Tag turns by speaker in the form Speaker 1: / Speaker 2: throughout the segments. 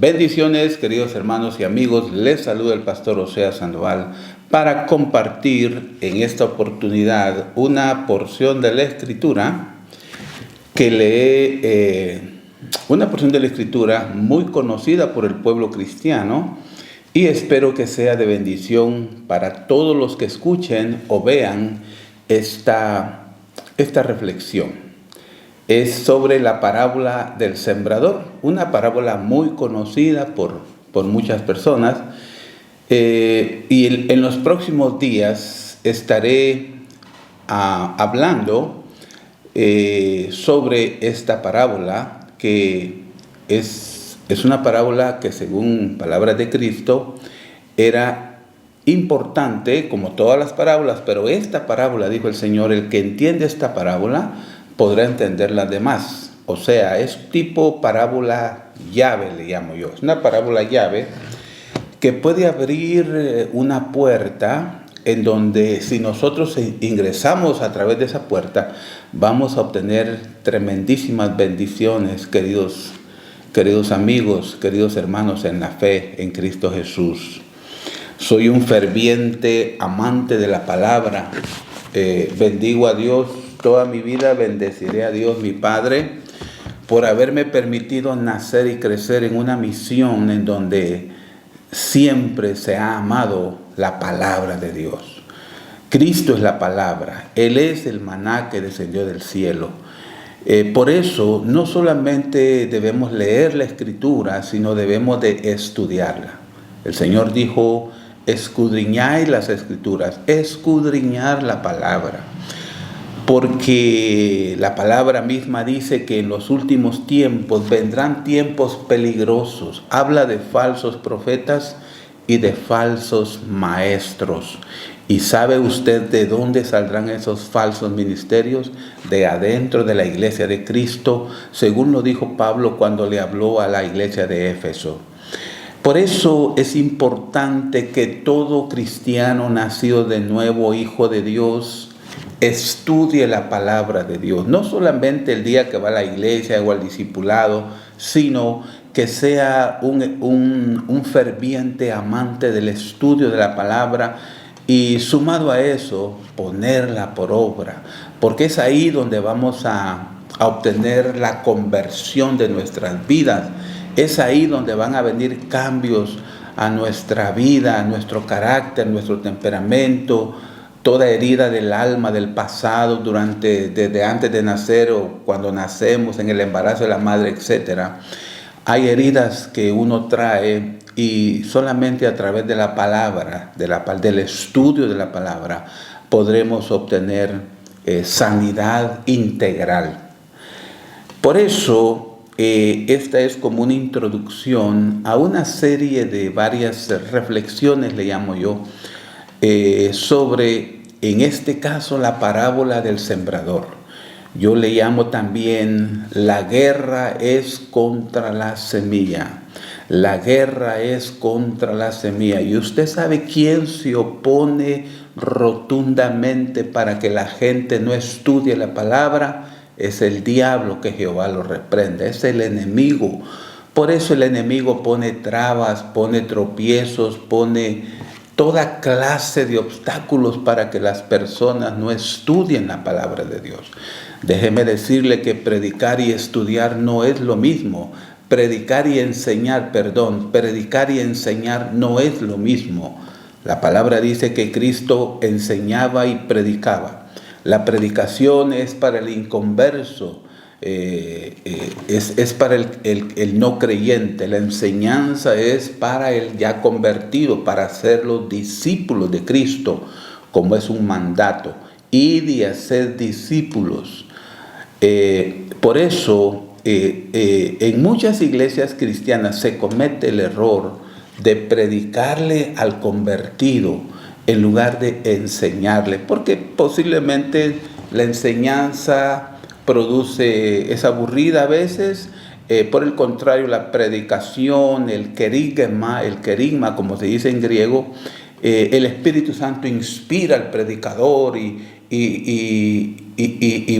Speaker 1: Bendiciones, queridos hermanos y amigos. Les saluda el pastor Oseas Sandoval para compartir en esta oportunidad una porción de la Escritura que una porción de la Escritura muy conocida por el pueblo cristiano, y espero que sea de bendición para todos los que escuchen o vean esta reflexión. Es sobre la parábola del sembrador, una parábola muy conocida por muchas personas. Y en los próximos días estaré hablando sobre esta parábola, que es una parábola que, según palabras de Cristo, era importante como todas las parábolas, pero esta parábola, dijo el Señor, el que entiende esta parábola podrá entender las demás. O sea, es tipo parábola llave, le llamo yo. Es una parábola llave que puede abrir una puerta en donde, si nosotros ingresamos a través de esa puerta, vamos a obtener tremendísimas bendiciones, queridos amigos, queridos hermanos en la fe en Cristo Jesús. Soy un ferviente amante de la palabra. Bendigo a Dios toda mi vida, bendeciré a Dios mi Padre por haberme permitido nacer y crecer en una misión en donde siempre se ha amado la palabra de Dios. Cristo es la palabra, Él es el maná que descendió del cielo. Por eso no solamente debemos leer la Escritura, sino debemos de estudiarla. El Señor dijo: escudriñad las Escrituras, escudriñar la palabra. Porque la palabra misma dice que en los últimos tiempos vendrán tiempos peligrosos. Habla de falsos profetas y de falsos maestros. ¿Y sabe usted de dónde saldrán esos falsos ministerios? De adentro de la iglesia de Cristo, según lo dijo Pablo cuando le habló a la iglesia de Éfeso. Por eso es importante que todo cristiano nacido de nuevo, hijo de Dios, estudie la palabra de Dios. No solamente el día que va a la iglesia o al discipulado, sino que sea un ferviente amante del estudio de la palabra, y sumado a eso, ponerla por obra. Porque es ahí donde vamos a obtener la conversión de nuestras vidas. Es ahí donde van a venir cambios a nuestra vida, a nuestro carácter, nuestro temperamento, toda herida del alma, del pasado, desde antes de nacer o cuando nacemos, en el embarazo de la madre, etc. Hay heridas que uno trae, y solamente a través de la palabra, del estudio de la palabra, podremos obtener sanidad integral. Por eso, esta es como una introducción a una serie de varias reflexiones, le llamo yo, sobre, en este caso, la parábola del sembrador. Yo le llamo también: la guerra es contra la semilla. La guerra es contra la semilla. ¿Y usted sabe quién se opone rotundamente para que la gente no estudie la palabra? Es el diablo, que Jehová lo reprende. Es el enemigo. Por eso el enemigo pone trabas, pone tropiezos, pone toda clase de obstáculos para que las personas no estudien la palabra de Dios. Déjeme decirle que predicar y estudiar no es lo mismo. Predicar y enseñar no es lo mismo. La palabra dice que Cristo enseñaba y predicaba. La predicación es para el inconverso, es para el no creyente. La enseñanza es para el ya convertido, para hacer los discípulos de Cristo, como es un mandato. Id y haced discípulos. Por eso, en muchas iglesias cristianas se comete el error de predicarle al convertido en lugar de enseñarle, porque posiblemente la enseñanza es aburrida a veces. Por el contrario, la predicación, el querigma, como se dice en griego, el Espíritu Santo inspira al predicador y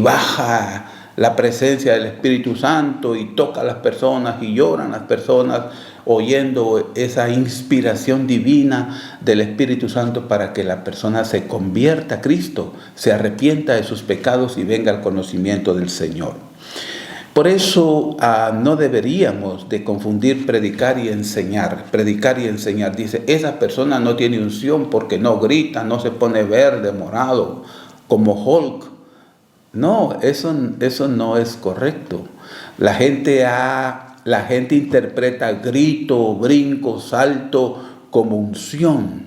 Speaker 1: baja la presencia del Espíritu Santo y toca a las personas y lloran las personas, oyendo esa inspiración divina del Espíritu Santo para que la persona se convierta a Cristo, se arrepienta de sus pecados y venga al conocimiento del Señor. Por eso no deberíamos de confundir predicar y enseñar. Predicar y enseñar. Dice, esa persona no tiene unción porque no grita, no se pone verde, morado, como Hulk. No, eso no es correcto. La gente interpreta grito, brinco, salto como unción.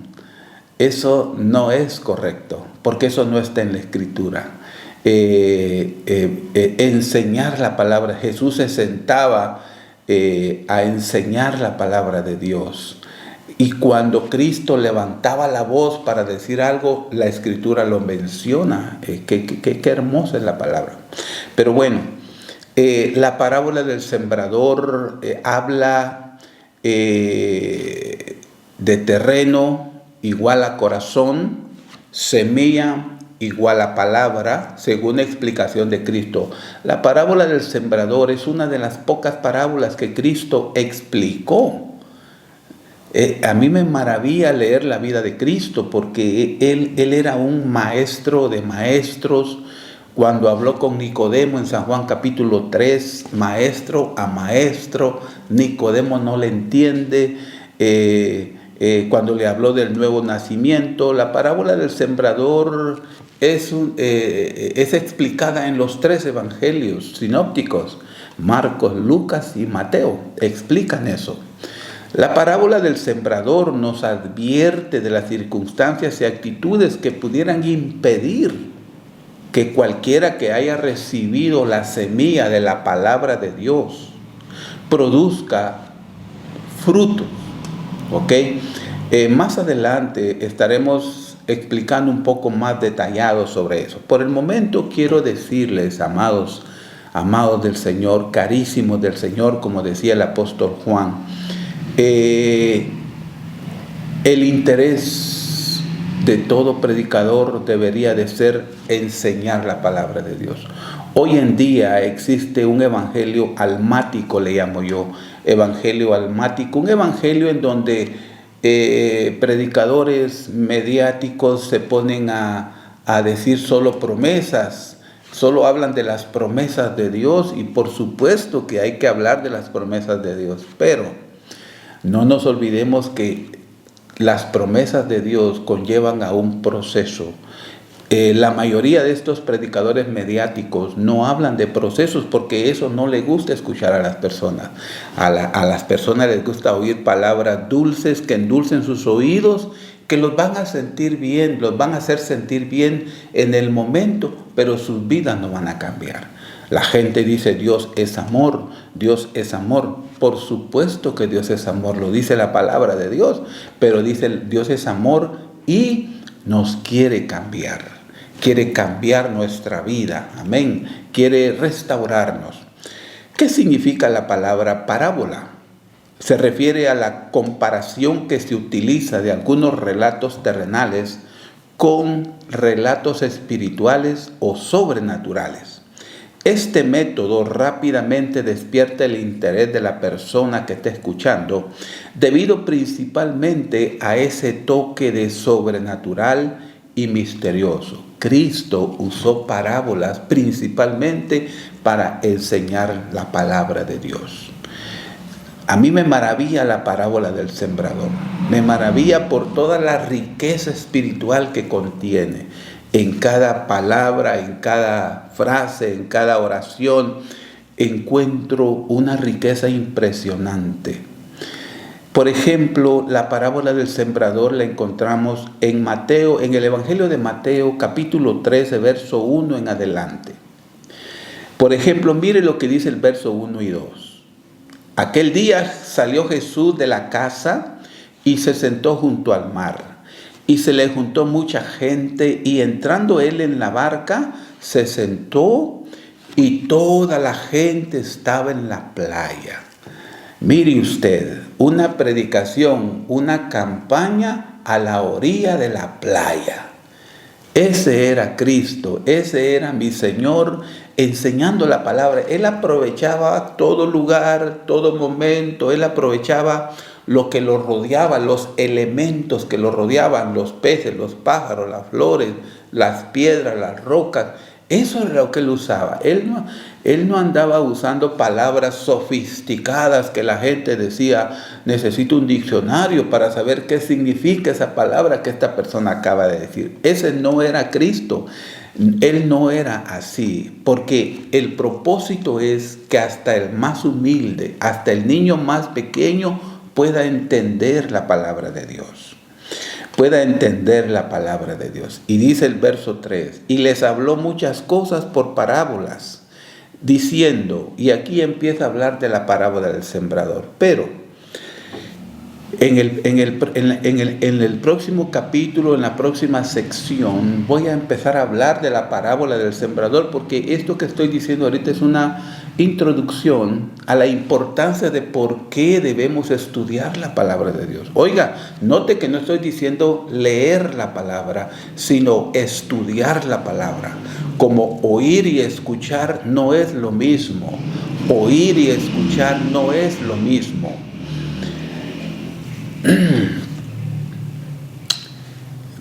Speaker 1: Eso no es correcto, porque eso no está en la Escritura. Enseñar la palabra. Jesús se sentaba a enseñar la palabra de Dios. Y cuando Cristo levantaba la voz para decir algo, la Escritura lo menciona. Qué hermosa es la palabra. Pero bueno, la parábola del sembrador habla de terreno igual a corazón, semilla igual a palabra, según la explicación de Cristo. La parábola del sembrador es una de las pocas parábolas que Cristo explicó. A mí me maravilla leer la vida de Cristo, porque Él era un maestro de maestros. Cuando habló con Nicodemo en San Juan capítulo 3, maestro a maestro, Nicodemo no le entiende. Cuando le habló del nuevo nacimiento, la parábola del sembrador es explicada en los 3 evangelios sinópticos, Marcos, Lucas y Mateo, explican eso. La parábola del sembrador nos advierte de las circunstancias y actitudes que pudieran impedir que cualquiera que haya recibido la semilla de la palabra de Dios produzca frutos. ¿Ok? Más adelante estaremos explicando un poco más detallado sobre eso. Por el momento quiero decirles, amados del Señor, carísimos del Señor, como decía el apóstol Juan, el interés de todo predicador debería de ser enseñar la palabra de Dios. Hoy en día existe un evangelio almático, le llamo yo, evangelio almático, un evangelio en donde predicadores mediáticos se ponen a decir solo promesas, solo hablan de las promesas de Dios, y por supuesto que hay que hablar de las promesas de Dios, pero no nos olvidemos que las promesas de Dios conllevan a un proceso. La mayoría de estos predicadores mediáticos no hablan de procesos porque eso no le gusta escuchar a las personas. A las personas les gusta oír palabras dulces que endulcen sus oídos, que los van a sentir bien, los van a hacer sentir bien en el momento, pero sus vidas no van a cambiar. La gente dice Dios es amor, Dios es amor. Por supuesto que Dios es amor, lo dice la palabra de Dios, pero dice Dios es amor y nos quiere cambiar. Quiere cambiar nuestra vida, amén. Quiere restaurarnos. ¿Qué significa la palabra parábola? Se refiere a la comparación que se utiliza de algunos relatos terrenales con relatos espirituales o sobrenaturales. Este método rápidamente despierta el interés de la persona que está escuchando, debido principalmente a ese toque de sobrenatural y misterioso. Cristo usó parábolas principalmente para enseñar la palabra de Dios. A mí me maravilla la parábola del sembrador. Me maravilla por toda la riqueza espiritual que contiene. En cada palabra, en cada frase, en cada oración, encuentro una riqueza impresionante. Por ejemplo, la parábola del sembrador la encontramos en Mateo, en el Evangelio de Mateo, capítulo 13, verso 1 en adelante. Por ejemplo, mire lo que dice el verso 1 y 2. Aquel día salió Jesús de la casa y se sentó junto al mar. Y se le juntó mucha gente, y entrando él en la barca, se sentó, y toda la gente estaba en la playa. Mire usted, una predicación, una campaña a la orilla de la playa. Ese era Cristo, ese era mi Señor, enseñando la palabra. Él aprovechaba todo lugar, todo momento. Él aprovechaba lo que lo rodeaba, los elementos que lo rodeaban, los peces, los pájaros, las flores, las piedras, las rocas. Eso era lo que él usaba. Él no andaba usando palabras sofisticadas que la gente decía, necesito un diccionario para saber qué significa esa palabra que esta persona acaba de decir. Ese no era Cristo. Él no era así, porque el propósito es que hasta el más humilde, hasta el niño más pequeño pueda entender la palabra de Dios. Pueda entender la palabra de Dios. Y dice el verso 3, y les habló muchas cosas por parábolas, diciendo, y aquí empieza a hablar de la parábola del sembrador, pero en el próximo capítulo, en la próxima sección, voy a empezar a hablar de la parábola del sembrador, porque esto que estoy diciendo ahorita es una introducción a la importancia de por qué debemos estudiar la palabra de Dios. Oiga, note que no estoy diciendo leer la palabra, sino estudiar la palabra. Como oír y escuchar no es lo mismo. Oír y escuchar no es lo mismo.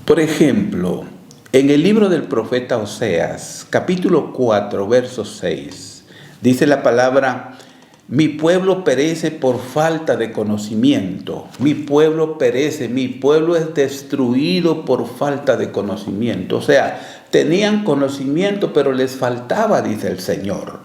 Speaker 1: Por ejemplo, en el libro del profeta Oseas, capítulo 4, verso 6, dice la palabra, mi pueblo perece por falta de conocimiento. Mi pueblo perece, mi pueblo es destruido por falta de conocimiento. O sea, tenían conocimiento, pero les faltaba, dice el Señor.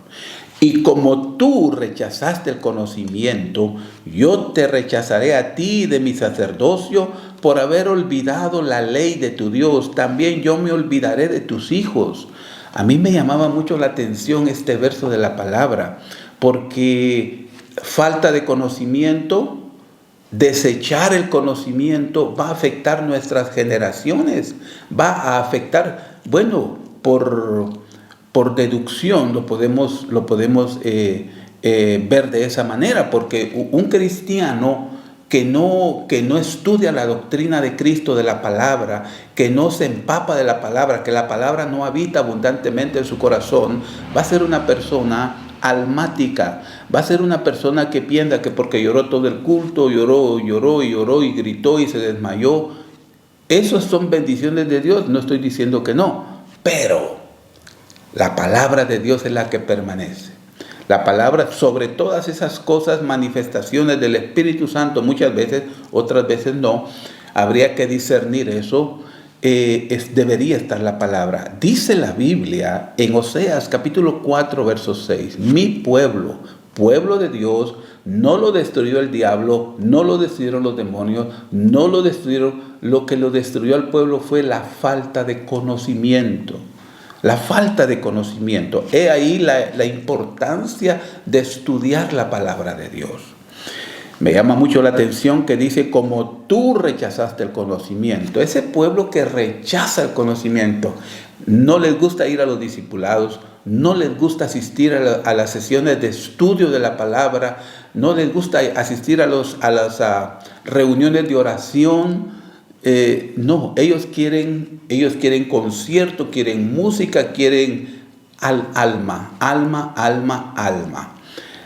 Speaker 1: Y como tú rechazaste el conocimiento, yo te rechazaré a ti de mi sacerdocio por haber olvidado la ley de tu Dios. También yo me olvidaré de tus hijos. A mí me llamaba mucho la atención este verso de la palabra, porque falta de conocimiento, desechar el conocimiento va a afectar nuestras generaciones, va a afectar, bueno, por deducción lo podemos ver de esa manera, porque un cristiano que no estudia la doctrina de Cristo, de la palabra, que no se empapa de la palabra, que la palabra no habita abundantemente en su corazón, va a ser una persona almática, va a ser una persona que piensa que porque lloró todo el culto, lloró y gritó y se desmayó. Esas son bendiciones de Dios, no estoy diciendo que no, pero la palabra de Dios es la que permanece. La palabra sobre todas esas cosas, manifestaciones del Espíritu Santo, muchas veces, otras veces no. Habría que discernir eso. Debería estar la palabra. Dice la Biblia en Oseas capítulo 4, verso 6. Mi pueblo, pueblo de Dios, no lo destruyó el diablo, no lo destruyeron los demonios, no lo destruyeron. Lo que lo destruyó al pueblo fue la falta de conocimiento. La falta de conocimiento. He ahí la importancia de estudiar la palabra de Dios. Me llama mucho la atención que dice, como tú rechazaste el conocimiento. Ese pueblo que rechaza el conocimiento, no les gusta ir a los discipulados, no les gusta asistir a las sesiones de estudio de la palabra, no les gusta asistir a las reuniones de oración. No, ellos quieren concierto, quieren música, quieren alma,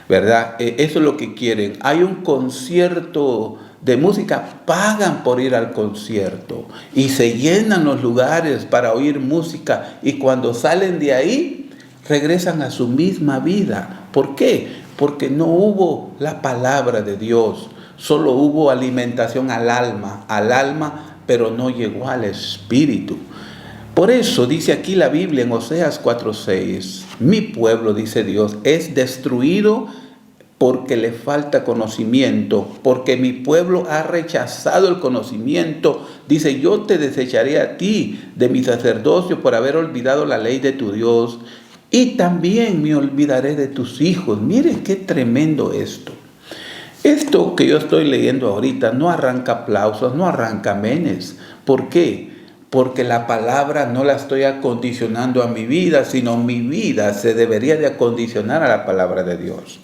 Speaker 1: ¿verdad? Eso es lo que quieren. Hay un concierto de música, pagan por ir al concierto y se llenan los lugares para oír música, y cuando salen de ahí regresan a su misma vida. ¿Por qué? Porque no hubo la palabra de Dios. Solo hubo alimentación al alma, pero no llegó al espíritu. Por eso dice aquí la Biblia en Oseas 4:6, mi pueblo, dice Dios, es destruido porque le falta conocimiento, porque mi pueblo ha rechazado el conocimiento. Dice, yo te desecharé a ti de mi sacerdocio por haber olvidado la ley de tu Dios, y también me olvidaré de tus hijos. Miren qué tremendo esto. Esto que yo estoy leyendo ahorita no arranca aplausos, no arranca amenes. ¿Por qué? Porque la palabra no la estoy acondicionando a mi vida, sino mi vida se debería de acondicionar a la palabra de Dios.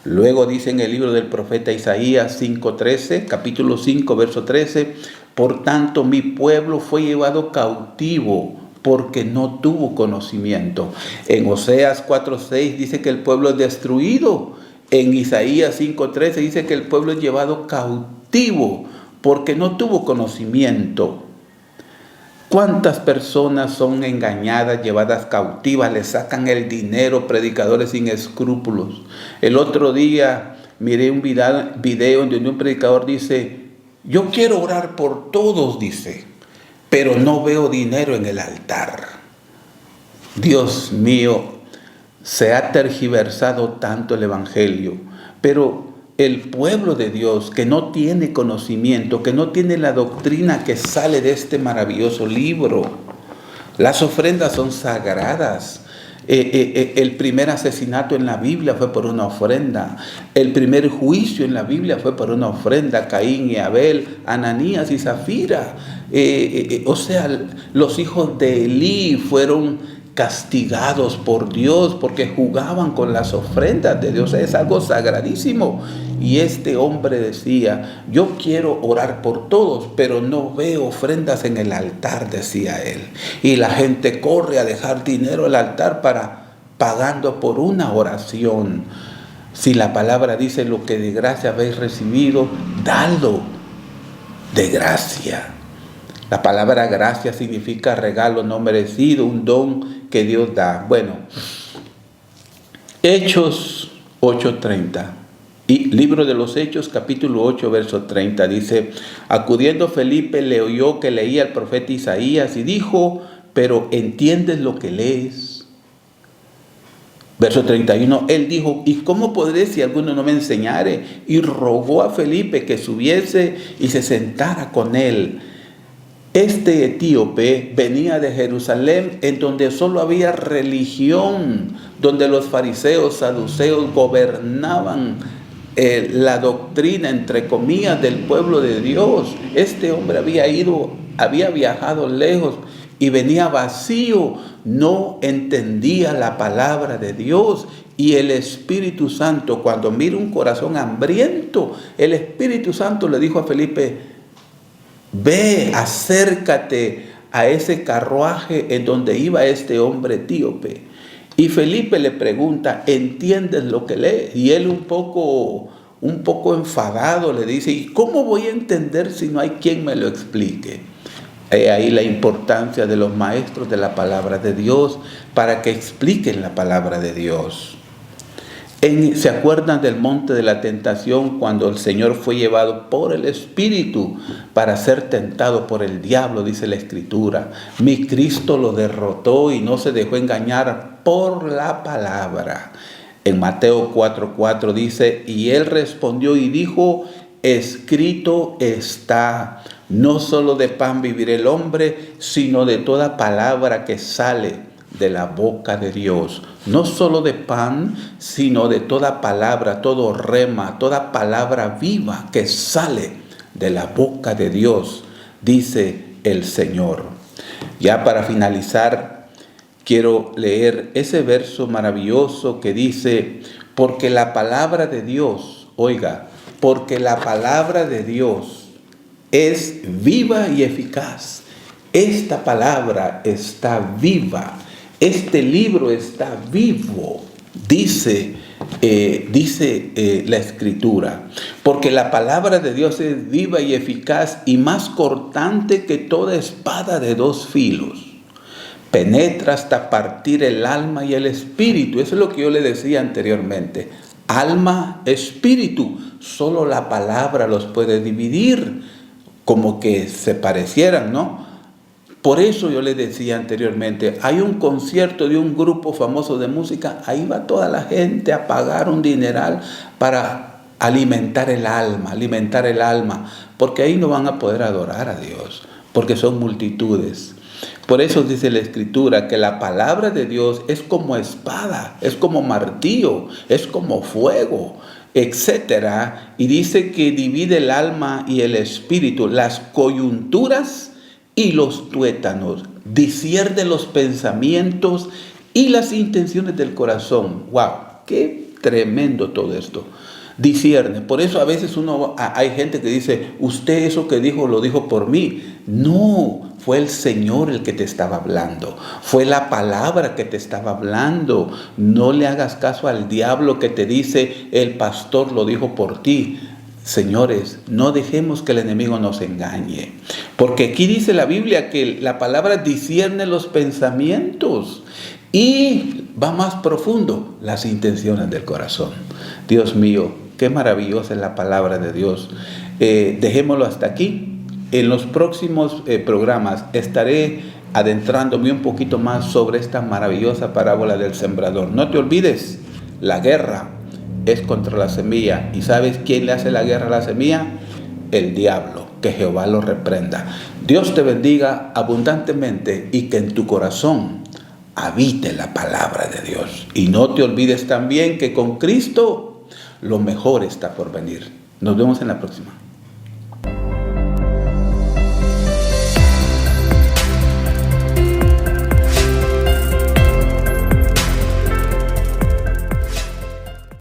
Speaker 1: Luego dice en el libro del profeta Isaías 5:13, capítulo 5, verso 13, por tanto mi pueblo fue llevado cautivo porque no tuvo conocimiento. En Oseas 4:6 dice que el pueblo es destruido. En Isaías 5:13 dice que el pueblo es llevado cautivo porque no tuvo conocimiento. ¿Cuántas personas son engañadas, llevadas cautivas, le sacan el dinero, predicadores sin escrúpulos? El otro día miré un video donde un predicador dice, yo quiero orar por todos, dice, pero no veo dinero en el altar. Dios mío, se ha tergiversado tanto el evangelio, pero el pueblo de Dios que no tiene conocimiento, que no tiene la doctrina que sale de este maravilloso libro. Las ofrendas son sagradas. El primer asesinato en la Biblia fue por una ofrenda. El primer juicio en la Biblia fue por una ofrenda. Caín y Abel, Ananías y Zafira. O sea, los hijos de Elí fueron castigados por Dios porque jugaban con las ofrendas de Dios. Es algo sagradísimo. Y este hombre decía, yo quiero orar por todos, pero no veo ofrendas en el altar, decía él. Y la gente corre a dejar dinero al altar pagando por una oración. Si la palabra dice, lo que de gracia habéis recibido, dadlo de gracia. La palabra gracia significa regalo no merecido, un don que Dios da. Bueno, Hechos 8:30. Y libro de los Hechos, capítulo 8, verso 30, dice, acudiendo Felipe le oyó que leía el profeta Isaías y dijo, pero ¿entiendes lo que lees? Verso 31, él dijo, ¿y cómo podré si alguno no me enseñare? Y rogó a Felipe que subiese y se sentara con él. Este etíope venía de Jerusalén, en donde solo había religión, donde los fariseos, saduceos gobernaban la doctrina, entre comillas, del pueblo de Dios. Este hombre había viajado lejos y venía vacío, no entendía la palabra de Dios. Y el Espíritu Santo, cuando mira un corazón hambriento, el Espíritu Santo le dijo a Felipe, ve, acércate a ese carruaje en donde iba este hombre etíope. Y Felipe le pregunta, ¿entiendes lo que lee? Y él un poco enfadado le dice, ¿y cómo voy a entender si no hay quien me lo explique? Ahí la importancia de los maestros de la palabra de Dios para que expliquen la palabra de Dios. ¿Se acuerdan del monte de la tentación cuando el Señor fue llevado por el Espíritu para ser tentado por el diablo? Dice la Escritura. Mi Cristo lo derrotó y no se dejó engañar por la palabra. En Mateo 4:4 dice, y él respondió y dijo, escrito está, no solo de pan vivirá el hombre, sino de toda palabra que sale de la boca de Dios. No solo de pan, sino de toda palabra, todo rema, toda palabra viva que sale de la boca de Dios, dice el Señor. Ya para finalizar, quiero leer ese verso maravilloso que dice, porque la palabra de Dios, oiga, porque la palabra de Dios es viva y eficaz. Esta palabra está viva. Este libro está vivo, dice la Escritura, porque la palabra de Dios es viva y eficaz y más cortante que toda espada de dos filos. Penetra hasta partir el alma y el espíritu. Eso es lo que yo le decía anteriormente. Alma, espíritu. Solo la palabra los puede dividir, como que se parecieran, ¿no? Por eso yo les decía anteriormente, hay un concierto de un grupo famoso de música, ahí va toda la gente a pagar un dineral para alimentar el alma, porque ahí no van a poder adorar a Dios, porque son multitudes. Por eso dice la Escritura que la palabra de Dios es como espada, es como martillo, es como fuego, etcétera. Y dice que divide el alma y el espíritu, las coyunturas y los tuétanos, discierne los pensamientos y las intenciones del corazón. ¡Wow! ¡Qué tremendo todo esto! Discierne. Por eso a veces hay gente que dice, usted eso que dijo lo dijo por mí. No, fue el Señor el que te estaba hablando. Fue la palabra que te estaba hablando. No le hagas caso al diablo que te dice, el pastor lo dijo por ti. Señores, no dejemos que el enemigo nos engañe. Porque aquí dice la Biblia que la palabra discierne los pensamientos y va más profundo, las intenciones del corazón. Dios mío, qué maravillosa es la palabra de Dios. Dejémoslo hasta aquí. En los próximos programas estaré adentrándome un poquito más sobre esta maravillosa parábola del sembrador. No te olvides, la guerra es contra la semilla. ¿Y sabes quién le hace la guerra a la semilla? El diablo. Que Jehová lo reprenda. Dios te bendiga abundantemente y que en tu corazón habite la palabra de Dios. Y no te olvides también que con Cristo lo mejor está por venir. Nos vemos en la próxima.